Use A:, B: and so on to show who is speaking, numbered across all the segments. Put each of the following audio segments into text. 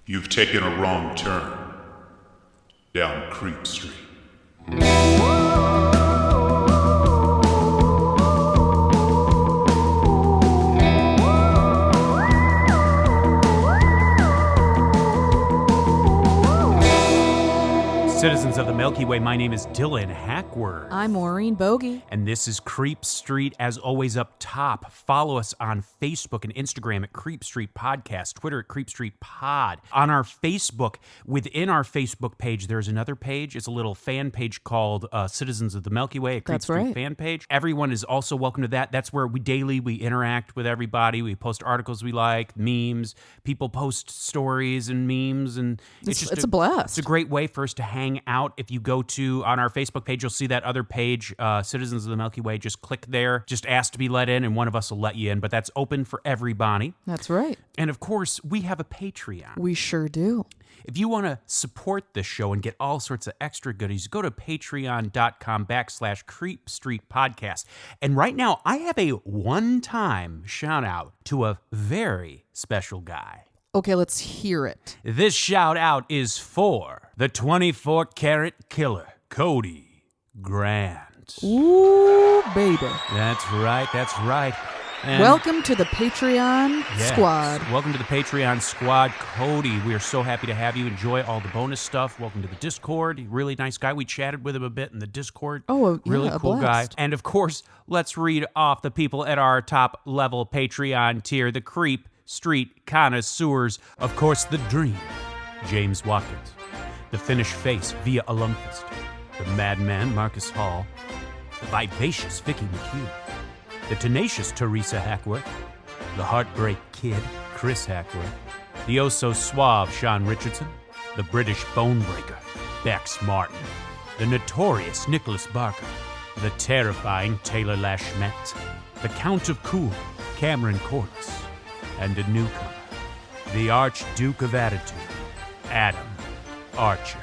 A: You've taken a wrong turn down Creep Street.
B: Citizens of the Milky Way, my name is Dylan Hackworth.
C: I'm Maureen Bogey.
B: And this is Creep Street, as always up top. Follow us on Facebook and Instagram at Creep Street Podcast, Twitter at Creep Street Pod. On our Facebook, within our Facebook page, there's another page. It's a little fan page called Citizens of the Milky Way, a Creep Street fan page. Everyone is also welcome to that. That's where we interact with everybody. We post articles we like, memes. People post stories and memes, and
C: it's a blast.
B: It's a great way for us to hang out. If you go on our Facebook page, you'll see that other page, Citizens of the Milky Way. Just click there. Just ask to be let in, and one of us will let you in. But that's open for everybody.
C: That's right.
B: And of course, we have a Patreon.
C: We sure do.
B: If you want to support this show and get all sorts of extra goodies, go to patreon.com/Creep Street Podcast. And right now, I have a one-time shout out to a very special guy.
C: Okay, let's hear it.
B: This shout out is for the 24-karat killer, Cody Grant.
C: Ooh, baby.
B: That's right. And
C: welcome to the Patreon squad.
B: Welcome to the Patreon squad, Cody. We are so happy to have you. Enjoy all the bonus stuff. Welcome to the Discord. Really nice guy. We chatted with him a bit in the Discord.
C: Oh,
B: really
C: yeah,
B: cool guy. And of course, let's read off the people at our top level Patreon tier, the Creep Street connoisseurs. Of course, the Dream, James Watkins. The Finnish Face, Via Alumfist. The Madman, Marcus Hall. The Vivacious, Vicky McHugh. The Tenacious, Teresa Hackworth. The Heartbreak Kid, Chris Hackworth. The Oh-So-Suave, Sean Richardson. The British Bonebreaker, Bex Martin. The Notorious, Nicholas Barker. The Terrifying, Taylor Lashmet. The Count of Cool, Cameron Corliss. And a newcomer, the Archduke of Attitude, Adam Archer.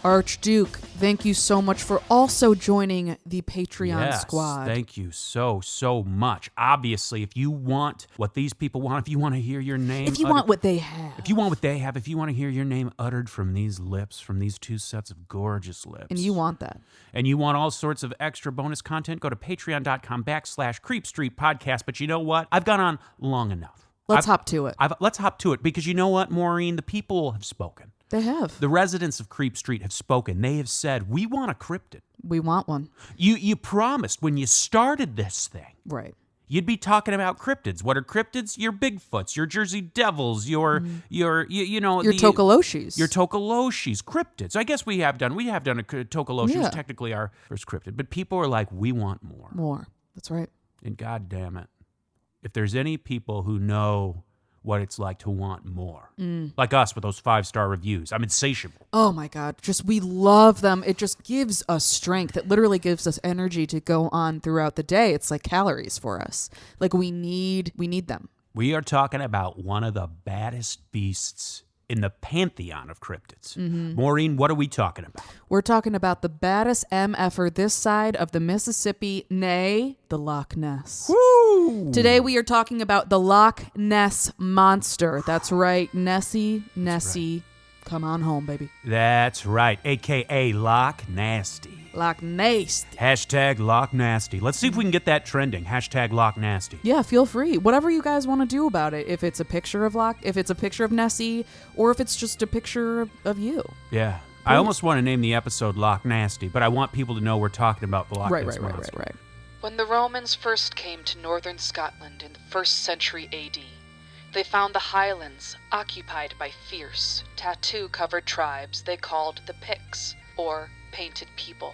C: Archduke, thank you so much for also joining the Patreon squad.
B: Thank you so much. Obviously, if you want what these people want, if you want to hear your name...
C: If you want what they have.
B: If you want what they have, if you want to hear your name uttered from these lips, from these two sets of gorgeous lips.
C: And you want that.
B: And you want all sorts of extra bonus content, go to patreon.com/Creep Street Podcast. But you know what? I've gone on long enough.
C: Let's hop to it.
B: Let's hop to it, because you know what, Maureen? The people have spoken.
C: They have.
B: The residents of Creep Street have spoken. They have said, we want a cryptid.
C: We want one.
B: You promised when you started this thing.
C: Right.
B: You'd be talking about cryptids. What are cryptids? Your Bigfoots, your Jersey Devils, your
C: Tokoloshis.
B: Your Tokoloshis, cryptids. I guess we have done a Tokoloshi. Was technically our first cryptid. But people are like, we want more.
C: More. That's right.
B: And God damn it, if there's any people who know what it's like to want more, like us with those 5-star reviews, I'm insatiable.
C: Oh my God, we love them. It just gives us strength. It literally gives us energy to go on throughout the day. It's like calories for us. Like we need them.
B: We are talking about one of the baddest beasts in the pantheon of cryptids. Mm-hmm. Maureen, what are we talking about?
C: We're talking about the baddest MFer this side of the Mississippi, nay, the Loch Ness.
B: Woo!
C: Today we are talking about the Loch Ness Monster. That's right, Nessie, right. Come on home, baby.
B: That's right, a.k.a. Loch-NASTY.
C: Loch-NASTY.
B: Hashtag Loch-NASTY. Let's see if we can get that trending. Hashtag Loch-NASTY.
C: Yeah, feel free. Whatever you guys want to do about it. If it's a picture of Nessie, or if it's just a picture of you.
B: Yeah. I almost want to name the episode Loch-NASTY, but I want people to know we're talking about the Loch Ness Monster.
C: Right.
D: When the Romans first came to northern Scotland in the 1st century AD, they found the highlands occupied by fierce, tattoo-covered tribes they called the Picts, or Painted People.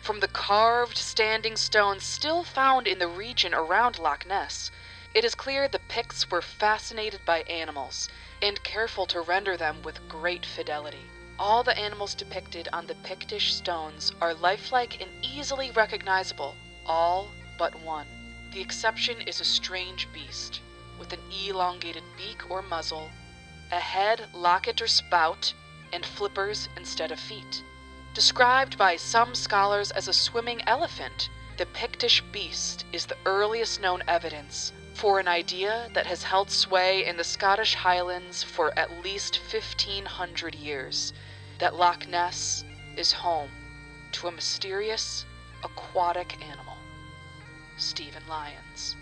D: From the carved standing stones still found in the region around Loch Ness, it is clear the Picts were fascinated by animals and careful to render them with great fidelity. All the animals depicted on the Pictish stones are lifelike and easily recognizable, all but one. The exception is a strange beast, with an elongated beak or muzzle, a head, locket, or spout, and flippers instead of feet. Described by some scholars as a swimming elephant, the Pictish beast is the earliest known evidence for an idea that has held sway in the Scottish Highlands for at least 1,500 years, that Loch Ness is home to a mysterious aquatic animal, Stephen Lyons.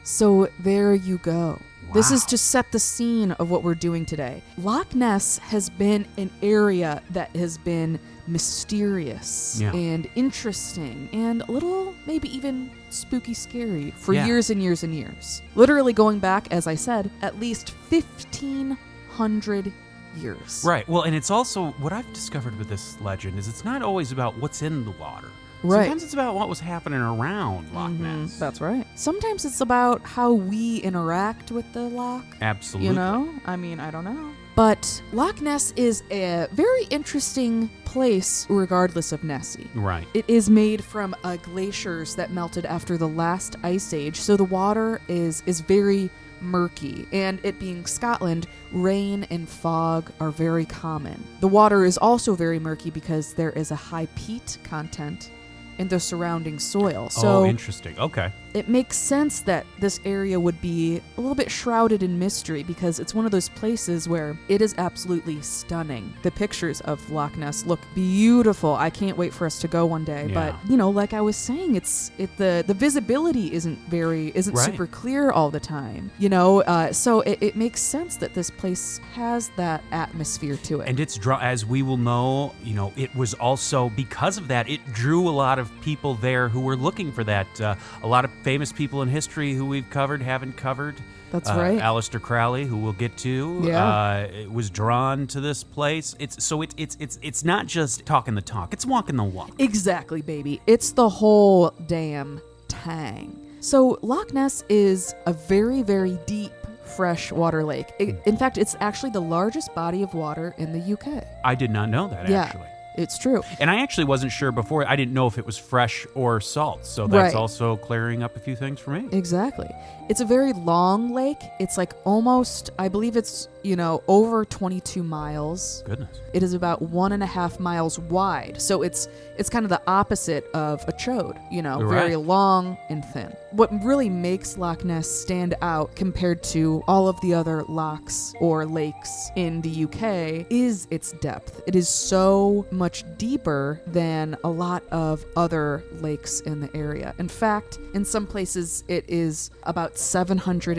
C: So there you go. This is
B: Wow.
C: to set the scene of what we're doing today. Loch Ness has been an area that has been mysterious
B: Yeah.
C: and interesting and a little maybe even spooky scary for
B: Yeah.
C: years and years and years. Literally going back, as I said, at least 1,500 years.
B: Right. Well, and it's also what I've discovered with this legend is it's not always about what's in the water.
C: Right.
B: Sometimes it's about what was happening around Loch Ness.
C: That's right. Sometimes it's about how we interact with the loch.
B: Absolutely.
C: You know? I mean, I don't know. But Loch Ness is a very interesting place regardless of Nessie.
B: Right.
C: It is made from glaciers that melted after the last ice age, so the water is very murky, and it being Scotland, rain and fog are very common. The water is also very murky because there is a high peat content in the surrounding soil. So
B: oh, interesting. Okay.
C: it makes sense that this area would be a little bit shrouded in mystery because it's one of those places where it is absolutely stunning. The pictures of Loch Ness look beautiful. I can't wait for us to go one day.
B: Yeah.
C: But, you know, like I was saying, the visibility isn't
B: Right.
C: super clear all the time, you know? So it makes sense that this place has that atmosphere to it.
B: And it's as we will know, you know, it was also because of that, it drew a lot of people there who were looking for that. A lot of famous people in history who we've covered, haven't covered.
C: That's right.
B: Aleister Crowley, who we'll get to,
C: Yeah.
B: was drawn to this place. It's not just talking the talk; it's walking the walk.
C: Exactly, baby. It's the whole damn tang. So Loch Ness is a very, very deep freshwater lake. In fact, it's actually the largest body of water in the UK.
B: I did not know that,
C: Yeah,
B: actually.
C: it's true.
B: And I actually wasn't sure before. I didn't know if it was fresh or salt. So that's
C: Right.
B: also clearing up a few things for me.
C: Exactly. It's a very long lake. It's like almost, I believe it's, you know, over 22 miles.
B: Goodness.
C: It is about 1.5 miles wide. So it's kind of the opposite of a chode, you know, very
B: Right.
C: long and thin. What really makes Loch Ness stand out compared to all of the other lochs or lakes in the UK is its depth. It is so much deeper than a lot of other lakes in the area. In fact, in some places it is about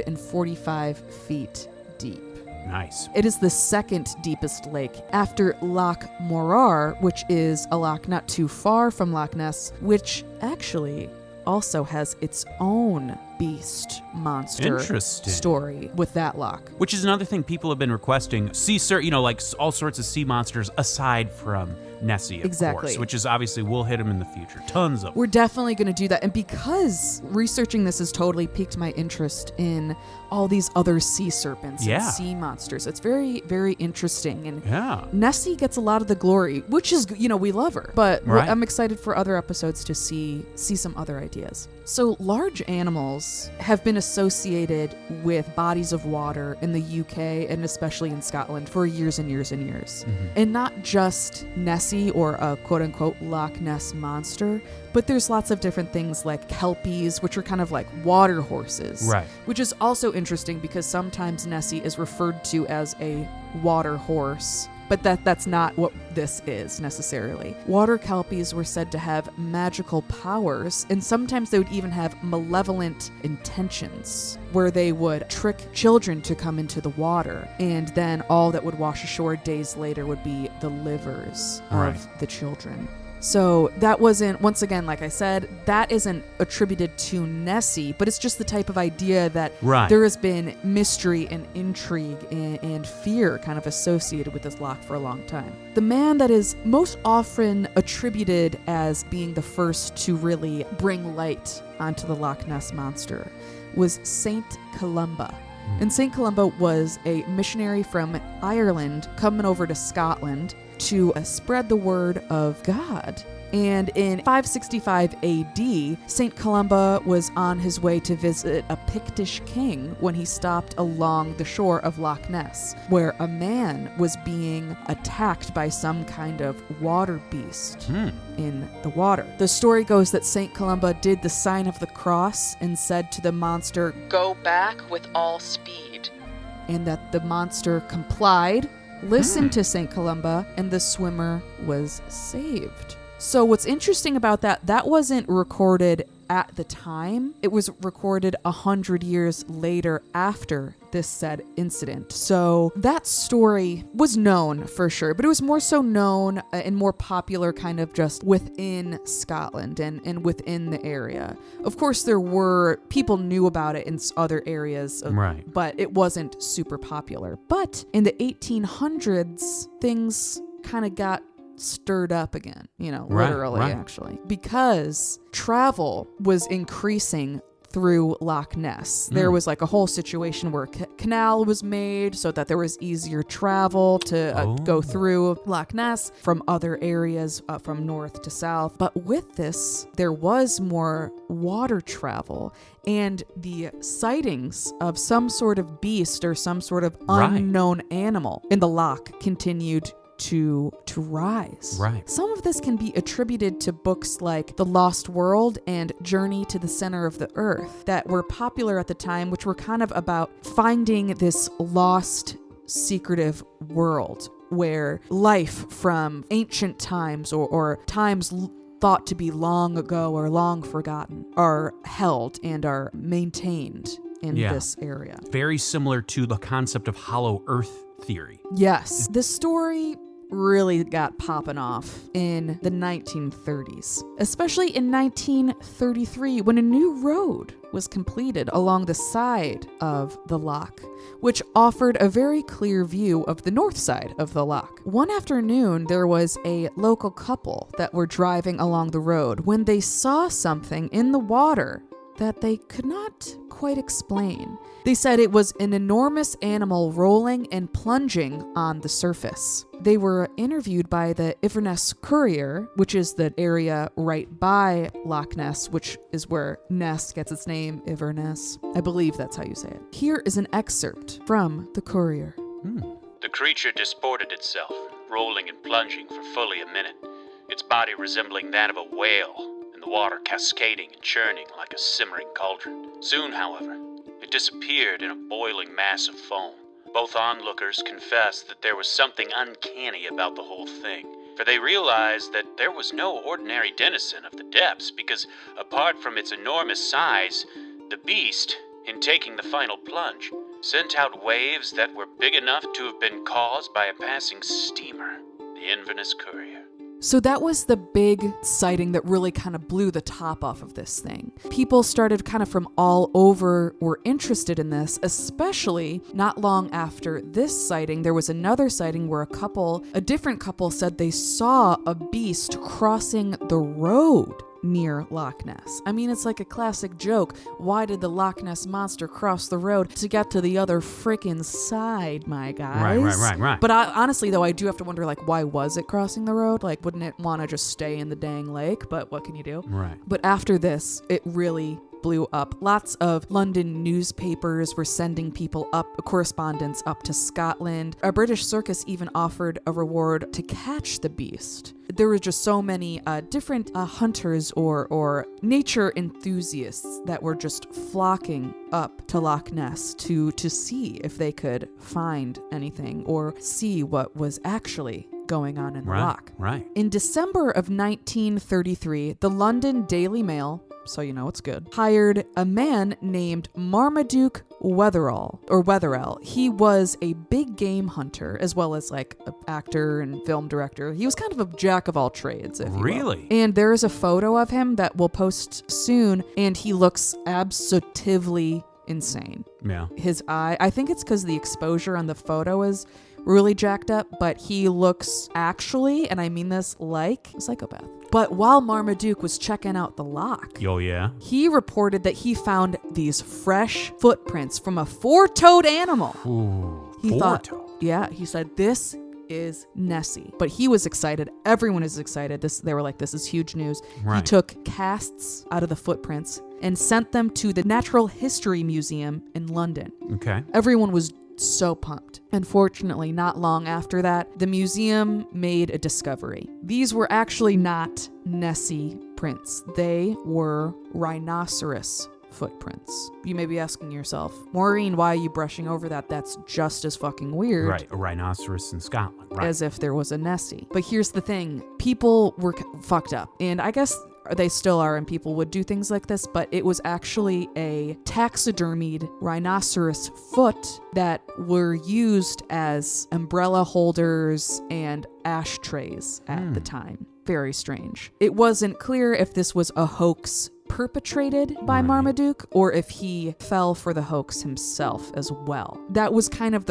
C: 745 feet deep.
B: Nice.
C: It is the second deepest lake after Loch Morar, which is a loch not too far from Loch Ness, which actually also has its own beast monster
B: Interesting.
C: story with that loch.
B: Which is another thing people have been requesting. You know, like all sorts of sea monsters aside from Nessie, of
C: Exactly.
B: course, which is obviously we'll hit them in the future. Tons of them.
C: We're definitely going to do that. And because researching this has totally piqued my interest in all these other sea serpents
B: Yeah.
C: and sea monsters, it's very, very interesting. And
B: Yeah.
C: Nessie gets a lot of the glory, which is, you know, we love her. But
B: Right.
C: I'm excited for other episodes to see some other ideas. So large animals have been associated with bodies of water in the UK and especially in Scotland for years and years and years. And not just Nessie or a quote-unquote Loch Ness Monster, but there's lots of different things like kelpies, which are kind of like water horses.
B: Right.
C: Which is also interesting because sometimes Nessie is referred to as a water horse, but that's not what this is necessarily. Water kelpies were said to have magical powers, and sometimes they would even have malevolent intentions, where they would trick children to come into the water, and then all that would wash ashore days later would be the livers
B: Right.
C: of the children. So that wasn't, once again, like I said, that isn't attributed to Nessie, but it's just the type of idea that
B: Right.
C: there has been mystery and intrigue and fear kind of associated with this loch for a long time. The man that is most often attributed as being the first to really bring light onto the Loch Ness Monster was Saint Columba. And Saint Columba was a missionary from Ireland coming over to Scotland to spread the word of God And in 565 AD, St. Columba was on his way to visit a Pictish king when he stopped along the shore of Loch Ness, where a man was being attacked by some kind of water beast in the water. The story goes that St. Columba did the sign of the cross and said to the monster,
D: "Go back with all speed."
C: and that the monster complied, listened to St. Columba, and the swimmer was saved. So what's interesting about that wasn't recorded at the time. It was recorded 100 years later after this said incident. So that story was known for sure, but it was more so known and more popular kind of just within Scotland and within the area. Of course, people knew about it in other areas,
B: Right.
C: but it wasn't super popular. But in the 1800s, things kind of got stirred up again, literally, actually, because travel was increasing through Loch Ness. There was like a whole situation where a canal was made so that there was easier travel to go through Loch Ness from other areas from north to south. But with this, there was more water travel, and the sightings of some sort of beast or some sort of unknown animal in the loch continued to rise.
B: Right.
C: Some of this can be attributed to books like The Lost World and Journey to the Center of the Earth that were popular at the time, which were kind of about finding this lost, secretive world where life from ancient times or times thought to be long ago or long forgotten are held and are maintained in this area.
B: Very similar to the concept of hollow earth theory.
C: Yes. The story really got popping off in the 1930s, especially in 1933 when a new road was completed along the side of the loch, which offered a very clear view of the north side of the loch. One afternoon, there was a local couple that were driving along the road when they saw something in the water that they could not quite explain. They said it was an enormous animal rolling and plunging on the surface. They were interviewed by the Inverness Courier, which is the area right by Loch Ness, which is where Ness gets its name, Inverness. I believe that's how you say it. Here is an excerpt from the Courier.
E: The creature disported itself, rolling and plunging for fully a minute, its body resembling that of a whale, and the water cascading and churning like a simmering cauldron. Soon, however, it disappeared in a boiling mass of foam. Both onlookers confessed that there was something uncanny about the whole thing, for they realized that there was no ordinary denizen of the depths because, apart from its enormous size, the beast, in taking the final plunge, sent out waves that were big enough to have been caused by a passing steamer, the Inverness Courier.
C: So that was the big sighting that really kind of blew the top off of this thing. People started kind of from all over were interested in this, especially not long after this sighting. There was another sighting where a different couple said they saw a beast crossing the road near Loch Ness. I mean, it's like a classic joke. Why did the Loch Ness Monster cross the road to get to the other freaking side, my guys?
B: Right.
C: But honestly, though, I do have to wonder, like, why was it crossing the road? Like, wouldn't it want to just stay in the dang lake? But what can you do?
B: Right.
C: But after this, it really blew up. Lots of London newspapers were sending people correspondence up to Scotland. A British circus even offered a reward to catch the beast. There were just so many different hunters or nature enthusiasts that were just flocking up to Loch Ness to see if they could find anything or see what was actually going on in the loch.
B: Right.
C: In December of 1933, the London Daily Mail, so you know it's good, hired a man named Marmaduke Wetherell. He was a big game hunter as well as like an actor and film director. He was kind of a jack of all trades, if you will.
B: Really?
C: And there is a photo of him that we'll post soon, and he looks absolutely insane.
B: Yeah.
C: His eye, I think it's because the exposure on the photo is really jacked up, but he looks actually, and I mean this, like a psychopath. But while Marmaduke was checking out the loch,
B: Oh, yeah?
C: he reported that he found these fresh footprints from a four-toed animal.
B: Ooh,
C: He thought, he said, this is Nessie. But he was excited. Everyone is excited. They were like, this is huge news.
B: Right.
C: He took casts out of the footprints and sent them to the Natural History Museum in London.
B: Okay.
C: Everyone was so pumped. Unfortunately, not long after that, the museum made a discovery. These were actually not Nessie prints. They were rhinoceros footprints. You may be asking yourself, Maureen, why are you brushing over that? That's just as fucking weird.
B: Right, a rhinoceros in Scotland. Right.
C: As if there was a Nessie. But here's the thing. People were fucked up. And I guess they still are, and people would do things like this, but it was actually a taxidermied rhinoceros foot that were used as umbrella holders and ashtrays at the time. Very strange. It wasn't clear if this was a hoax perpetrated by Marmaduke or if he fell for the hoax himself as well. That was kind of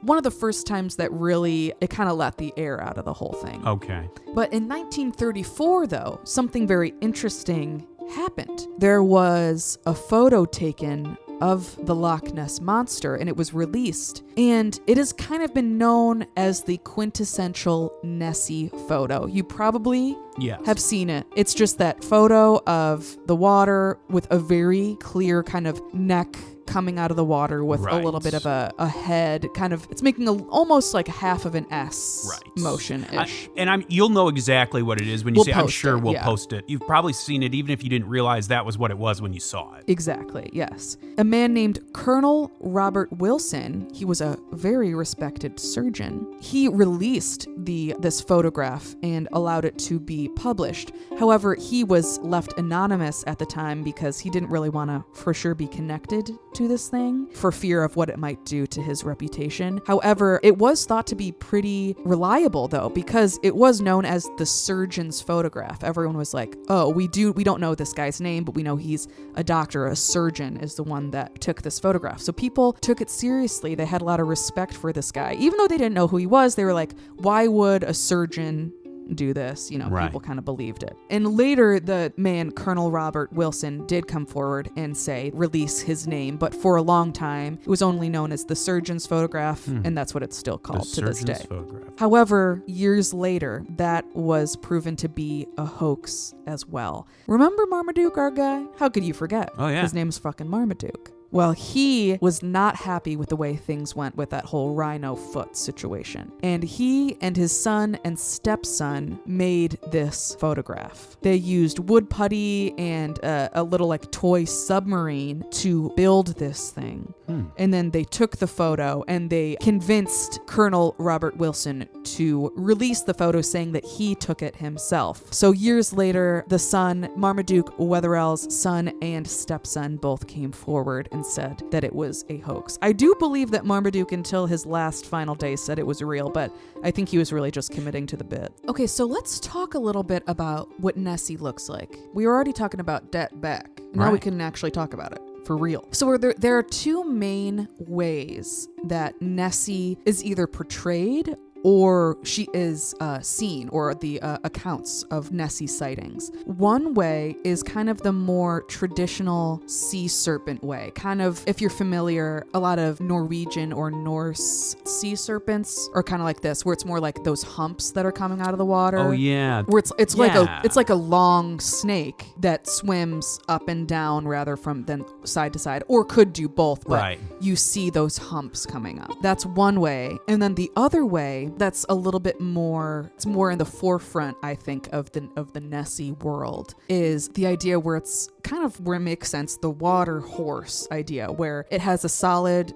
C: one of the first times that really it kind of let the air out of the whole thing.
B: Okay.
C: But in 1934, though, something very interesting happened. There was a photo taken of the Loch Ness Monster, and it was released. And it has kind of been known as the quintessential Nessie photo. You probably have seen it. It's just that photo of the water with a very clear kind of neck coming out of the water with a little bit of a head, kind of, it's making almost like half of an S motion-ish.
B: You'll know exactly what it is when you say, I'm sure we'll
C: yeah.
B: post it. You've probably seen it even if you didn't realize that was what it was when you saw it.
C: Exactly, yes. A man named Colonel Robert Wilson, he was a very respected surgeon. He released this photograph and allowed it to be published. However, he was left anonymous at the time because he didn't really want to for sure be connected to this thing for fear of what it might do to his reputation. However, it was thought to be pretty reliable though, because it was known as the surgeon's photograph. Everyone was like, oh, we don't know this guy's name, but we know he's a doctor. A surgeon is the one that took this photograph. So people took it seriously. They had a lot of respect for this guy. Even though they didn't know who he was, they were like, why would a surgeon do this? People kind of believed it. And later, the man, Colonel Robert Wilson, did come forward and release his name. But for a long time, it was only known as the surgeon's photograph, and that's what it's still called to this day.
B: Photograph.
C: However, years later, that was proven to be a hoax as well. Remember Marmaduke, our guy? How could you forget?
B: Oh, yeah.
C: His name's fucking Marmaduke. Well, he was not happy with the way things went with that whole rhino foot situation. And he and his son and stepson made this photograph. They used wood putty and a little toy submarine to build this thing. And then they took the photo and they convinced Colonel Robert Wilson to release the photo, saying that he took it himself. So years later, the son, Marmaduke Wetherell's son and stepson, both came forward and said that it was a hoax. I do believe that Marmaduke, until his last final day, said it was real, but I think he was really just committing to the bit. Okay, so let's talk a little bit about what Nessie looks like. We were already talking about Det Beck. Now we can actually talk about it. For real. So there are two main ways that Nessie is either portrayed or she is seen, or the accounts of Nessie sightings. One way is kind of the more traditional sea serpent way. Kind of, if you're familiar, a lot of Norwegian or Norse sea serpents are kind of like this, where it's more like those humps that are coming out of the water.
B: Oh yeah.
C: Where it's like a long snake that swims up and down rather than side to side, or could do both, but you see those humps coming up. That's one way. And then the other way, that's a little bit more, it's more in the forefront, I think, of the Nessie world, is the idea where it's kind of, where it makes sense, the water horse idea, where it has a solid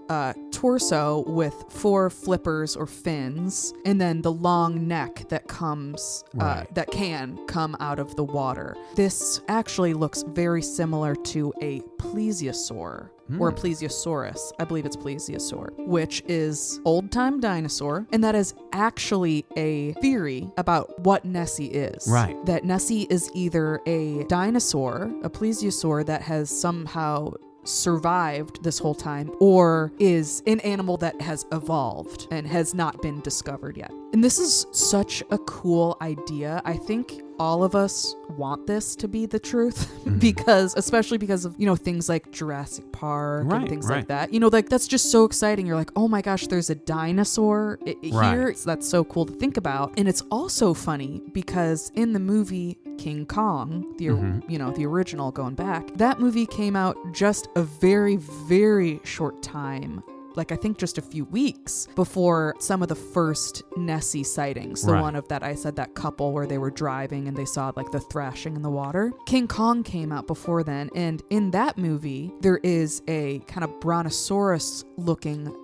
C: torso with 4 flippers or fins, and then the long neck that comes, that can come out of the water. This actually looks very similar to a plesiosaur. Or a plesiosaurus. I believe it's plesiosaur, which is old-time dinosaur, and that is actually a theory about what Nessie is.
B: Right.
C: That Nessie is either a dinosaur, a plesiosaur that has somehow survived this whole time, or is an animal that has evolved and has not been discovered yet. And this is such a cool idea. I think all of us want this to be the truth because, especially because of, things like Jurassic Park and things like that. Like that's just so exciting. You're like, oh my gosh, there's a dinosaur here. So that's so cool to think about. And it's also funny because in the movie King Kong, the original going back, that movie came out just a very, very short time, like I think just a few weeks before some of the first Nessie sightings. The one of that I said, that couple where they were driving and they saw like the thrashing in the water. King Kong came out before then, and in that movie there is a kind of brontosaurus looking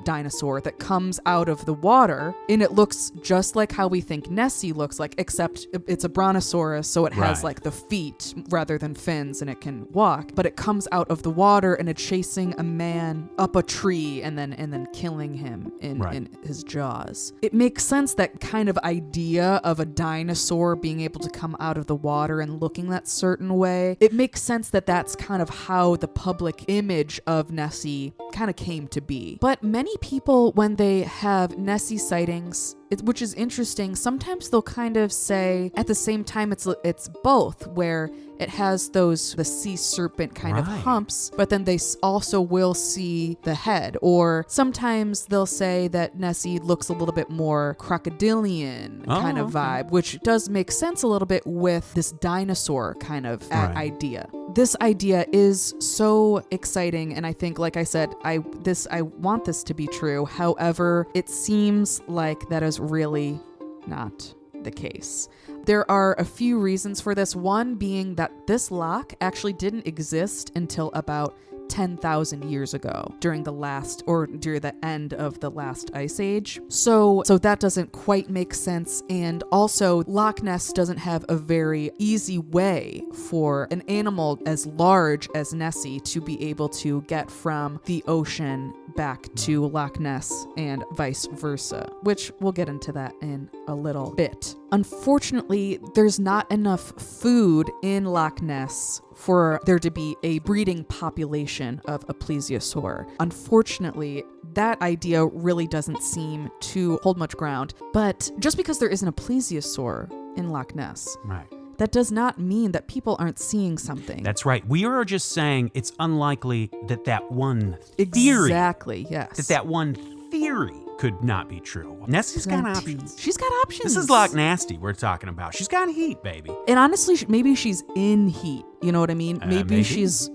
C: dinosaur that comes out of the water, and it looks just like how we think Nessie looks like, except it's a brontosaurus, so it has like the feet rather than fins and it can walk, but it comes out of the water and it's chasing a man up a tree and then killing him in his jaws. It makes sense, that kind of idea of a dinosaur being able to come out of the water and looking that certain way. It makes sense that that's kind of how the public image of Nessie kind of came to be. But many people, when they have Nessie sightings, which is interesting, sometimes they'll kind of say at the same time it's both, where it has the sea serpent kind of humps, but then they also will see the head. Or sometimes they'll say that Nessie looks a little bit more crocodilian kind of vibe, which does make sense a little bit with this dinosaur kind of idea. This idea is so exciting, and I think, like I said, I want this to be true. However, it seems like that is really not the case. There are a few reasons for this. One being that this loch actually didn't exist until about 10,000 years ago, during the end of the last ice age. So that doesn't quite make sense. And also, Loch Ness doesn't have a very easy way for an animal as large as Nessie to be able to get from the ocean back to Loch Ness and vice versa, which we'll get into that in a little bit. Unfortunately, there's not enough food in Loch Ness for there to be a breeding population of a plesiosaur. Unfortunately, that idea really doesn't seem to hold much ground. But just because there isn't a plesiosaur in Loch Ness, that does not mean that people aren't seeing something.
B: That's right. We are just saying it's unlikely that one theory...
C: Exactly, yes.
B: That one theory could not be true. Nessie's got options.
C: She's got options.
B: This is Loch-NASTY we're talking about. She's got heat, baby.
C: And honestly, maybe she's in heat. You know what I mean? Maybe she's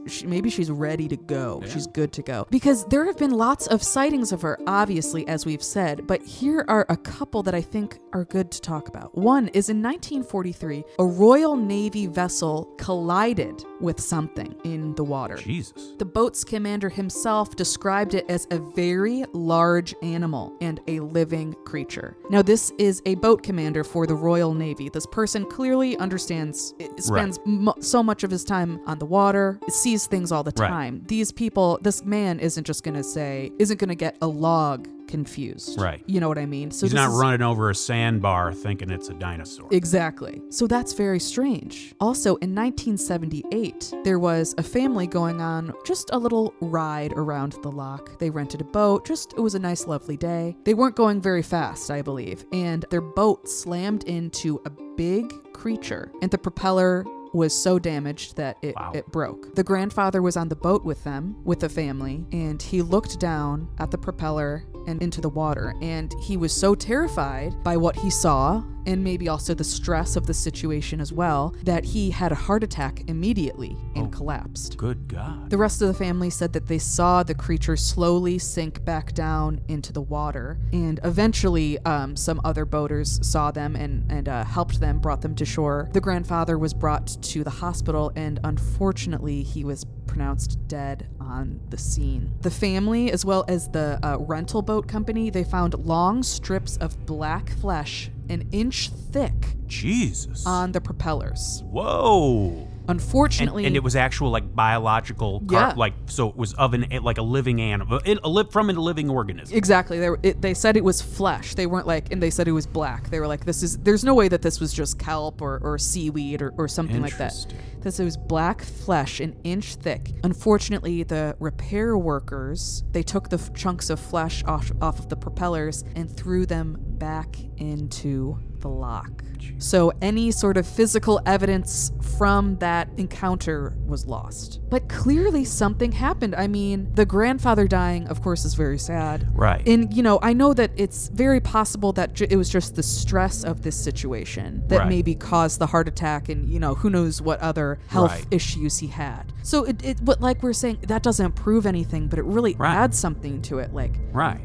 C: ready to go. Yeah. She's good to go. Because there have been lots of sightings of her, obviously, as we've said, but here are a couple that I think are good to talk about. One is in 1943, a Royal Navy vessel collided with something in the water.
B: Jesus.
C: The boat's commander himself described it as a very large animal and a living creature. Now, this is a boat commander for the Royal Navy. This person clearly spends so much of his time on the water, sees things all the time. These people, this man isn't going to get a log confused.
B: Right.
C: You know what I mean? So
B: he's not running over a sandbar thinking it's a dinosaur.
C: Exactly. So that's very strange. Also, in 1978, there was a family going on just a little ride around the loch. They rented a boat. It was a nice, lovely day. They weren't going very fast, I believe, and their boat slammed into a big creature, and the propeller was so damaged that it broke. The grandfather was on the boat with them, with the family, and he looked down at the propeller and into the water, and he was so terrified by what he saw, and maybe also the stress of the situation as well, that he had a heart attack immediately and collapsed.
B: Good God.
C: The rest of the family said that they saw the creature slowly sink back down into the water, and eventually some other boaters saw them and helped them, brought them to shore. The grandfather was brought to the hospital, and unfortunately he was pronounced dead on the scene. The family, as well as the rental boat company, they found long strips of black flesh an inch thick.
B: Jesus.
C: On the propellers.
B: Whoa.
C: Unfortunately,
B: and it was actual biological, so it was of a living animal, from a living organism.
C: Exactly. They said it was flesh. They weren't and they said it was black. They were like, there's no way that this was just kelp or seaweed or something like that. Because it was black flesh, an inch thick. Unfortunately, the repair workers, they took the chunks of flesh off of the propellers and threw them back into the the loch. So any sort of physical evidence from that encounter was lost. But clearly something happened. I mean, the grandfather dying, of course, is very sad.
B: Right.
C: And, I know that it's very possible that it was just the stress of this situation that maybe caused the heart attack and, who knows what other health issues he had. So but like we're saying, that doesn't prove anything, but it really adds something to it. Like,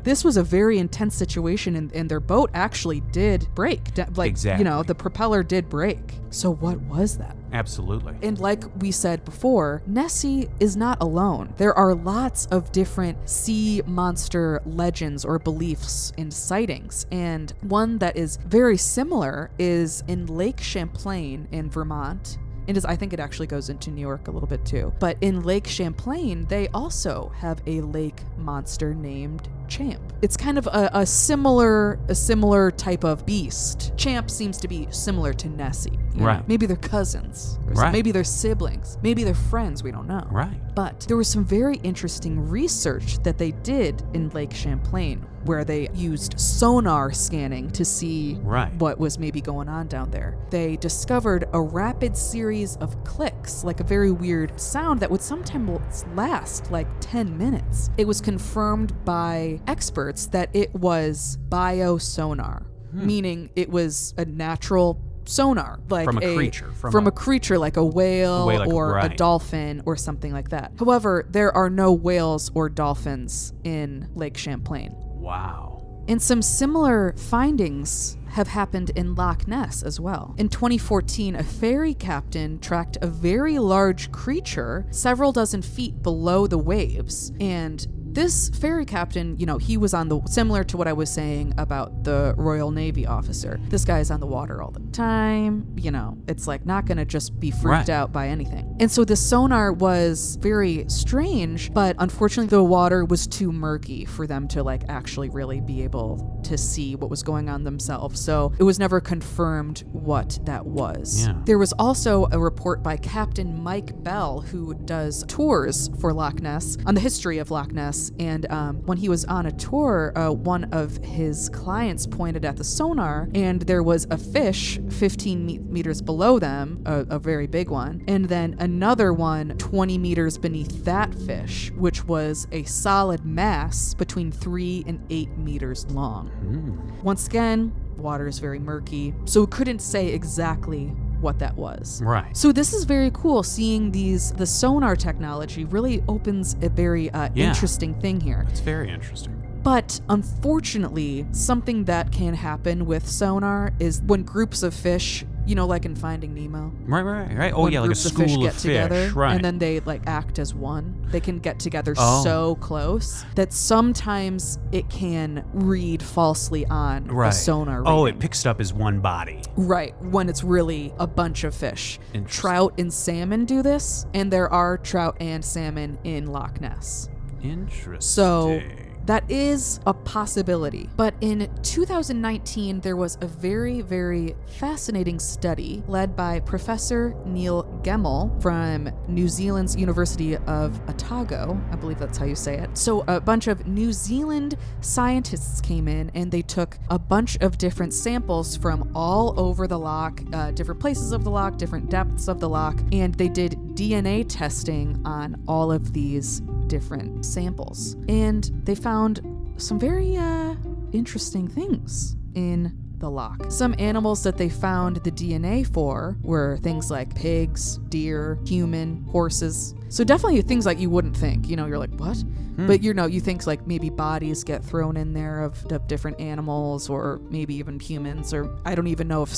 C: this was a very intense situation and their boat actually did break.
B: Exactly.
C: The propeller did break. So what was that?
B: Absolutely.
C: And like we said before, Nessie is not alone. There are lots of different sea monster legends or beliefs and sightings. And one that is very similar is in Lake Champlain in Vermont. I think it actually goes into New York a little bit too. But in Lake Champlain, they also have a lake monster named Champ. It's kind of a similar type of beast. Champ seems to be similar to Nessie.
B: Right.
C: Maybe they're cousins. Maybe they're siblings. Maybe they're friends. We don't know.
B: Right.
C: But there was some very interesting research that they did in Lake Champlain where they used sonar scanning to see what was maybe going on down there. They discovered a rapid series of clicks, like a very weird sound that would sometimes last like 10 minutes. It was confirmed by experts that it was biosonar, meaning it was a natural sonar, like
B: from a creature,
C: from a creature like a whale or a dolphin or something like that. However, there are no whales or dolphins in Lake Champlain.
B: Wow.
C: And some similar findings have happened in Loch Ness as well. In 2014, a ferry captain tracked a very large creature several dozen feet below the waves, and this ferry captain, he was similar to what I was saying about the Royal Navy officer. This guy's on the water all the time. It's like not gonna just be freaked out by anything. And so the sonar was very strange, but unfortunately the water was too murky for them to actually really be able to see what was going on themselves. So it was never confirmed what that was.
B: Yeah.
C: There was also a report by Captain Mike Bell, who does tours for Loch Ness on the history of Loch Ness. And when he was on a tour, one of his clients pointed at the sonar, and there was a fish 15 meters below them, a very big one, and then another one 20 meters beneath that fish, which was a solid mass between 3 and 8 meters long. Once again, water is very murky, so couldn't say exactly what that was.
B: Right.
C: So this is very cool, seeing the sonar technology really opens a very interesting thing here.
B: It's very interesting.
C: But unfortunately, something that can happen with sonar is when groups of fish, like in Finding Nemo.
B: Right. Oh,
C: when
B: yeah, like a
C: groups of
B: school
C: fish
B: of
C: get
B: fish.
C: together,
B: Right.
C: and then they act as one. They can get together so close that sometimes it can read falsely on the sonar reading.
B: Oh, it picks it up as one body.
C: Right, when it's really a bunch of fish. Trout and salmon do this, and there are trout and salmon in Loch Ness.
B: Interesting.
C: So that is a possibility. But in 2019, there was a very, very fascinating study led by Professor Neil Gemmell from New Zealand's University of Otago. I believe that's how you say it. So a bunch of New Zealand scientists came in and they took a bunch of different samples from all over the loch, different places of the loch, different depths of the loch, and they did DNA testing on all of these different samples. And they found some very interesting things in the loch. Some animals that they found the DNA for were things like pigs, deer, human, horses. So definitely things like you wouldn't think. You're like, what? But you think maybe bodies get thrown in there of different animals, or maybe even humans, or I don't even know if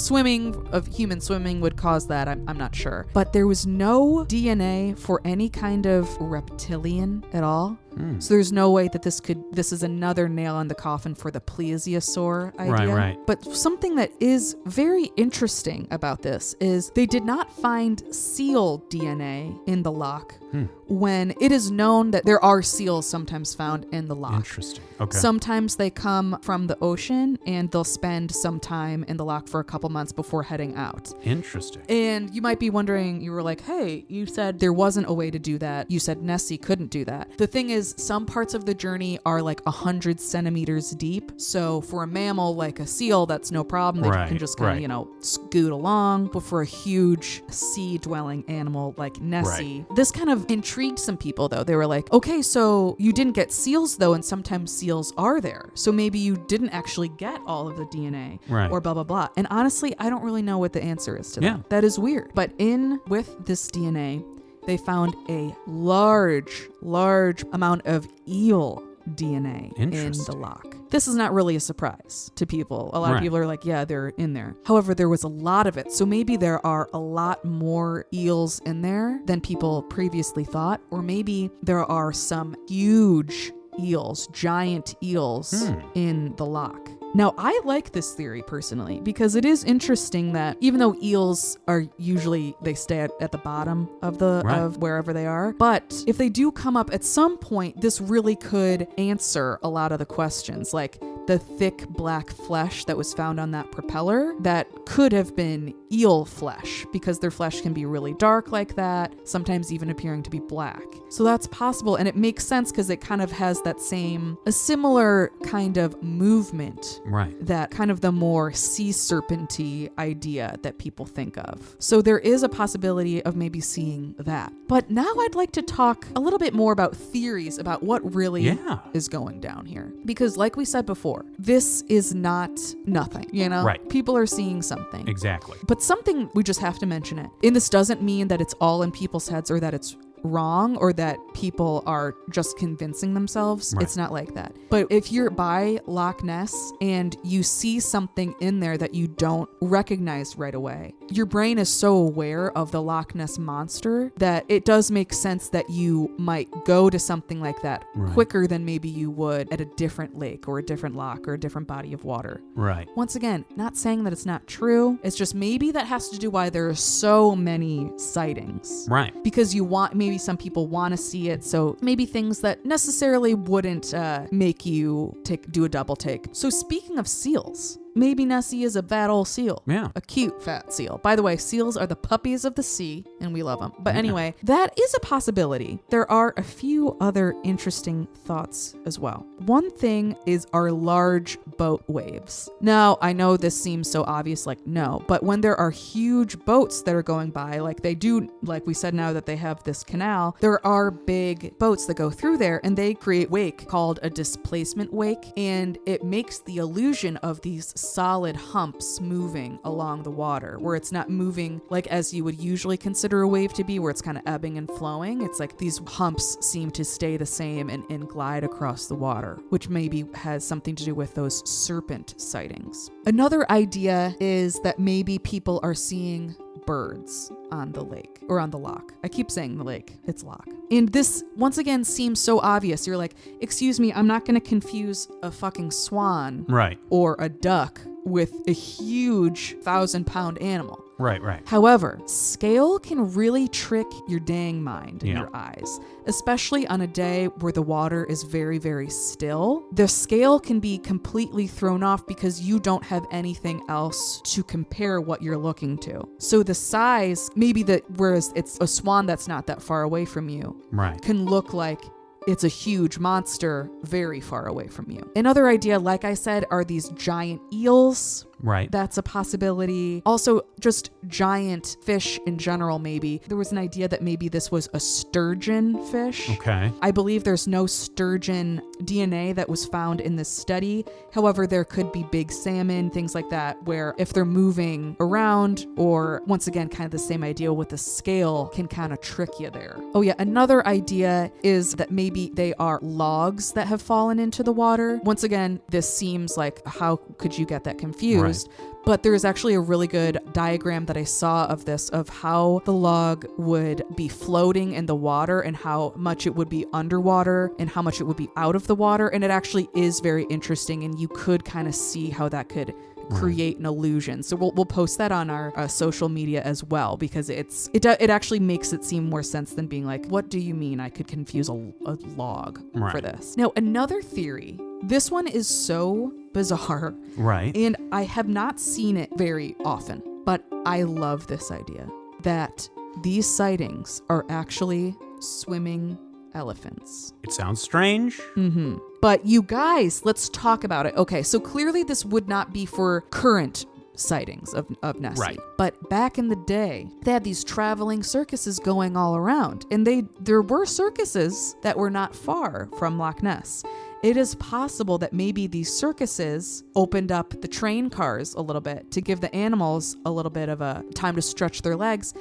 C: human swimming would cause that. I'm not sure. But there was no DNA for any kind of reptilian at all. So there's no way that this is another nail in the coffin for the plesiosaur idea.
B: Right.
C: But something that is very interesting about this is they did not find seal DNA in the loch when it is known that there are seals sometimes found in the loch.
B: Interesting. Okay.
C: Sometimes they come from the ocean and they'll spend some time in the loch for a couple months before heading out.
B: Interesting.
C: And you might be wondering, you were like, hey, you said there wasn't a way to do that. You said Nessie couldn't do that. The thing is, is some parts of the journey are like 100 centimeters deep. So for a mammal like a seal, that's no problem. They can just kind of, scoot along. But for a huge sea-dwelling animal like Nessie, this kind of intrigued some people, though. They were like, okay, so you didn't get seals, though, and sometimes seals are there. So maybe you didn't actually get all of the DNA or blah, blah, blah. And honestly, I don't really know what the answer is to that. That is weird. But with this DNA, they found a large amount of eel DNA in the loch. This is not really a surprise to people. A lot of people are like, yeah, they're in there. However, there was a lot of it. So maybe there are a lot more eels in there than people previously thought. Or maybe there are some huge eels, giant eels in the loch. Now, I like this theory personally because it is interesting that even though eels are usually, they stay at the bottom of of wherever they are, but if they do come up at some point, this really could answer a lot of the questions, like the thick black flesh that was found on that propeller that could have been eel flesh because their flesh can be really dark like that, sometimes even appearing to be black. So that's possible, and it makes sense because it kind of has a similar kind of movement. That kind of the more sea serpenty idea that people think of. So there is a possibility of maybe seeing that. But now I'd like to talk a little bit more about theories about what really is going down here. Because like we said before, this is not nothing, People are seeing something.
B: Exactly.
C: But something, we just have to mention it. And this doesn't mean that it's all in people's heads or that it's wrong or that people are just convincing themselves. It's not like that. But if you're by Loch Ness and you see something in there that you don't recognize right away, your brain is so aware of the Loch Ness Monster that it does make sense that you might go to something like that quicker than maybe you would at a different lake or a different loch or a different body of water. Once again, not saying that it's not true. It's just maybe that has to do why there are so many sightings. Because maybe some people want to see it, so maybe things that necessarily wouldn't make you do a double take. So speaking of seals, maybe Nessie is a fat old seal. A cute fat seal. By the way, seals are the puppies of the sea, and we love them. But anyway, that is a possibility. There are a few other interesting thoughts as well. One thing is our large boat waves. Now, I know this seems so obvious, like no, but when there are huge boats that are going by, like they do, like we said now that they have this canal, there are big boats that go through there, and they create wake called a displacement wake, and it makes the illusion of these solid humps moving along the water, where it's not moving like as you would usually consider a wave to be, where it's kind of ebbing and flowing. It's like these humps seem to stay the same and glide across the water, which maybe has something to do with those serpent sightings. Another idea is that maybe people are seeing birds on the lake or on the loch. I keep saying the lake, it's loch. And this once again seems so obvious. You're like, excuse me, I'm not going to confuse a fucking swan or a duck with a huge 1,000-pound animal. However, scale can really trick your dang mind and your eyes, especially on a day where the water is very, very still. The scale can be completely thrown off because you don't have anything else to compare what you're looking to. So the size, whereas it's a swan that's not that far away from you, can look like it's a huge monster very far away from you. Another idea, like I said, are these giant eels. That's a possibility. Also, just giant fish in general, maybe. There was an idea that maybe this was a sturgeon fish. I believe there's no sturgeon DNA that was found in this study. However, there could be big salmon, things like that, where if they're moving around, or once again, kind of the same idea with the scale can kind of trick you there. Oh yeah, another idea is that maybe they are logs that have fallen into the water. Once again, this seems like, how could you get that confused? But there is actually a really good diagram that I saw of this, of how the log would be floating in the water and how much it would be underwater and how much it would be out of the water. And it actually is very interesting, and you could kind of see how that could create an illusion. So we'll post that on our social media as well, because it actually makes it seem more sense than being like, what do you mean I could confuse a log for this? Now, another theory, this one is so bizarre. And I have not seen it very often, but I love this idea that these sightings are actually swimming elephants.
B: It sounds strange.
C: But you guys, let's talk about it. Okay, so clearly this would not be for current sightings of Nessie.
B: Right.
C: But back in the day, they had these traveling circuses going all around. And there were circuses that were not far from Loch Ness. It is possible that maybe these circuses opened up the train cars a little bit to give the animals a little bit of a time to stretch their legs.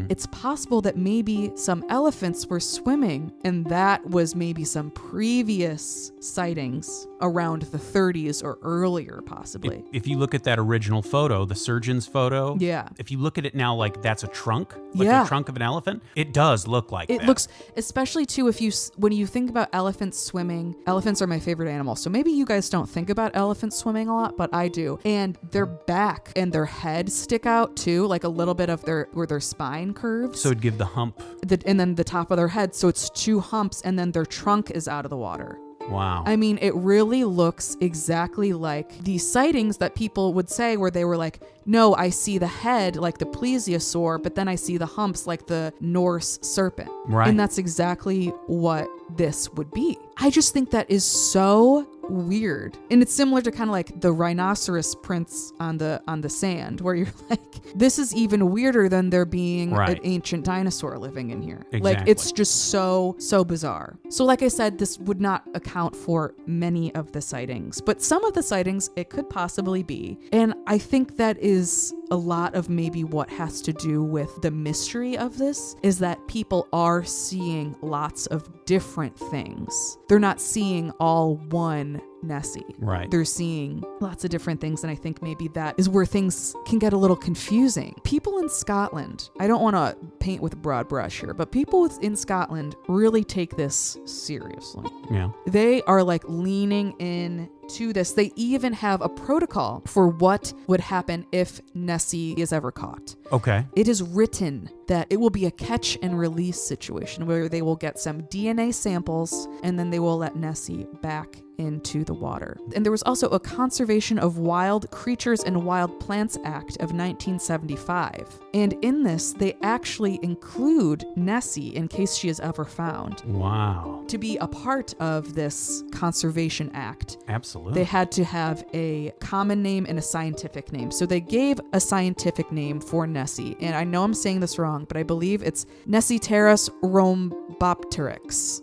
C: It's possible that maybe some elephants were swimming, and that was maybe some previous sightings around the 30s or earlier, possibly.
B: If you look at that original photo, the surgeon's photo,
C: Yeah.
B: if you look at it now like that's a trunk, like
C: Yeah.
B: the trunk of an elephant, it does look like
C: It
B: that.
C: looks, especially too, when you think about elephants swimming, elephants are my favorite animal. So maybe you guys don't think about elephants swimming a lot, but I do. And their back and their head stick out too, like a little bit of where their spine curves.
B: So it'd give the hump.
C: And then the top of their head. So it's two humps, and then their trunk is out of the water.
B: Wow.
C: I mean, it really looks exactly like these sightings that people would say where they were like, no, I see the head like the plesiosaur, but then I see the humps like the Norse serpent.
B: Right.
C: And that's exactly what this would be. I just think that is so weird. And it's similar to kind of like the rhinoceros prints on the sand, where you're like, this is even weirder than there being
B: Right.
C: an ancient dinosaur living in here. Like,
B: Exactly.
C: it's just so bizarre. So like I said, this would not account for many of the sightings, but some of the sightings it could possibly be. And I think that is a lot of maybe what has to do with the mystery of this, is that people are seeing lots of different things. They're not seeing all one Nessie.
B: Right.
C: They're seeing lots of different things, and I think maybe that is where things can get a little confusing. People in Scotland, I don't want to paint with a broad brush here, but people in Scotland really take this seriously.
B: Yeah.
C: They are like leaning in to this. They even have a protocol for what would happen if Nessie is ever caught.
B: Okay.
C: It is written that it will be a catch and release situation where they will get some DNA samples and then they will let Nessie back into the water. And there was also a Conservation of Wild Creatures and Wild Plants Act of 1975. And in this, they actually include Nessie in case she is ever found.
B: Wow.
C: To be a part of this Conservation Act,
B: Absolutely.
C: they had to have a common name and a scientific name. So they gave a scientific name for Nessie. And I know I'm saying this wrong, but I believe it's Nessiteras rhombopteryx.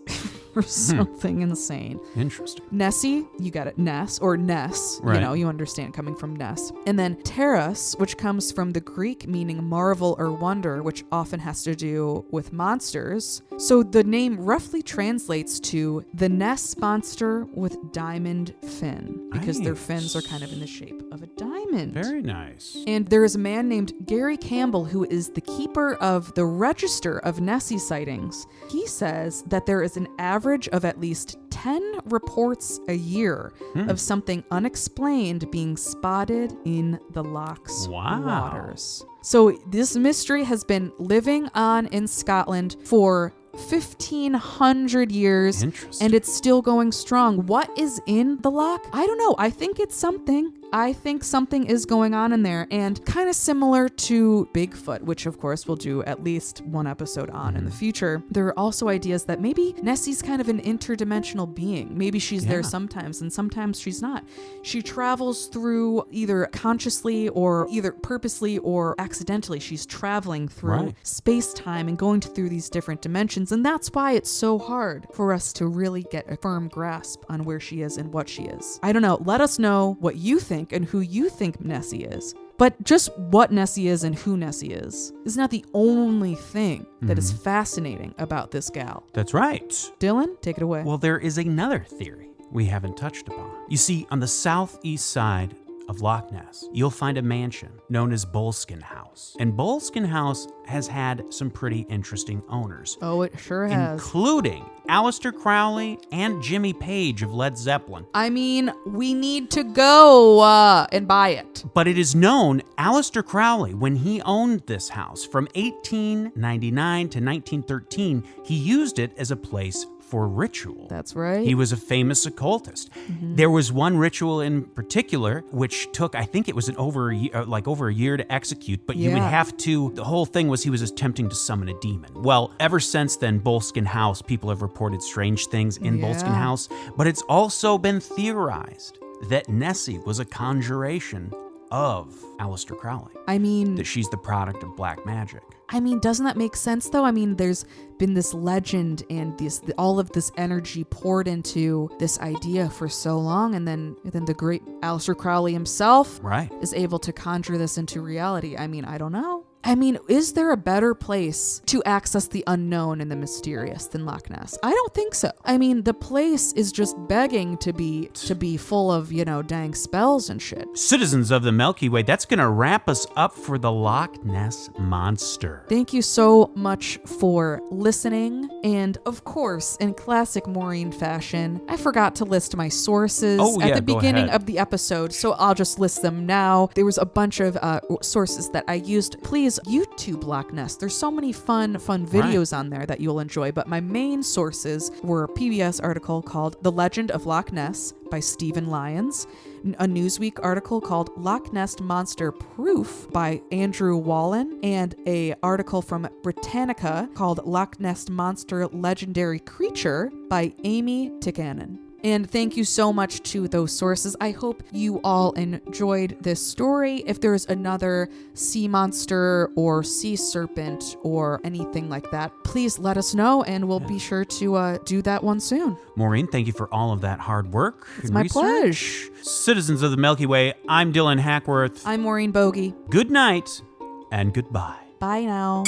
C: Or something insane.
B: Interesting.
C: Nessie, you got it, Ness, or Ness,
B: Right.
C: you understand, coming from Ness. And then Teras, which comes from the Greek meaning marvel or wonder, which often has to do with monsters. So the name roughly translates to the Ness monster with diamond fin, because their fins are kind of in the shape of a diamond.
B: Very nice.
C: And there is a man named Gary Campbell who is the keeper of the register of Nessie sightings. He says that there is an average of at least 10 reports a year of something unexplained being spotted in the loch's
B: Wow.
C: waters. So this mystery has been living on in Scotland for 1,500 years.
B: Interesting.
C: And it's still going strong. What is in the loch? I don't know. I think it's something. I think something is going on in there, and kind of similar to Bigfoot, which of course we'll do at least one episode on in the future. There are also ideas that maybe Nessie's kind of an interdimensional being. Maybe she's there sometimes and sometimes she's not. She travels through either consciously or either purposely or accidentally. She's traveling through space-time and going through these different dimensions, and that's why it's so hard for us to really get a firm grasp on where she is and what she is. I don't know. Let us know what you think and who you think Nessie is. But just what Nessie is and who Nessie is not the only thing that is fascinating about this gal.
B: That's right.
C: Dylan, take it away.
B: Well, there is another theory we haven't touched upon. You see, on the southeast side of Loch Ness, you'll find a mansion known as Boleskine House. And Boleskine House has had some pretty interesting owners,
C: Oh, it sure has.
B: including Aleister Crowley and Jimmy Page of Led Zeppelin.
C: I mean, we need to go and buy it.
B: But it is known Aleister Crowley, when he owned this house from 1899 to 1913, he used it as a place for ritual.
C: That's right.
B: He was a famous occultist. There was one ritual in particular which took, I think it was over a year to execute, but you would have to, the whole thing was he was attempting to summon a demon. Well, ever since then, Boleskine House, people have reported strange things in Boleskine House, but it's also been theorized that Nessie was a conjuration of Aleister Crowley.
C: I mean,
B: that she's the product of black magic.
C: I mean, doesn't that make sense though? I mean, there's been this legend and all of this energy poured into this idea for so long, and then the great Aleister Crowley himself is able to conjure this into reality. I mean, I don't know. I mean, is there a better place to access the unknown and the mysterious than Loch Ness? I don't think so. I mean, the place is just begging to be full of, dang spells and shit.
B: Citizens of the Milky Way, that's gonna wrap us up for the Loch Ness Monster.
C: Thank you so much for listening. And of course, in classic Maureen fashion, I forgot to list my sources at the beginning of the episode, so I'll just list them now. There was a bunch of sources that I used. Please YouTube Loch Ness. There's so many fun videos on there that you'll enjoy, but my main sources were a PBS article called The Legend of Loch Ness by Stephen Lyons, a Newsweek article called Loch Ness Monster Proof by Andrew Wallen, and a article from Britannica called Loch Ness Monster Legendary Creature by Amy Tikkanen. And thank you so much to those sources. I hope you all enjoyed this story. If there's another sea monster or sea serpent or anything like that, please let us know, and we'll be sure to do that one soon.
B: Maureen, thank you for all of that hard work.
C: It's my pleasure.
B: Citizens of the Milky Way, I'm Dylan Hackworth.
C: I'm Maureen Bogey.
B: Good night and goodbye.
C: Bye now.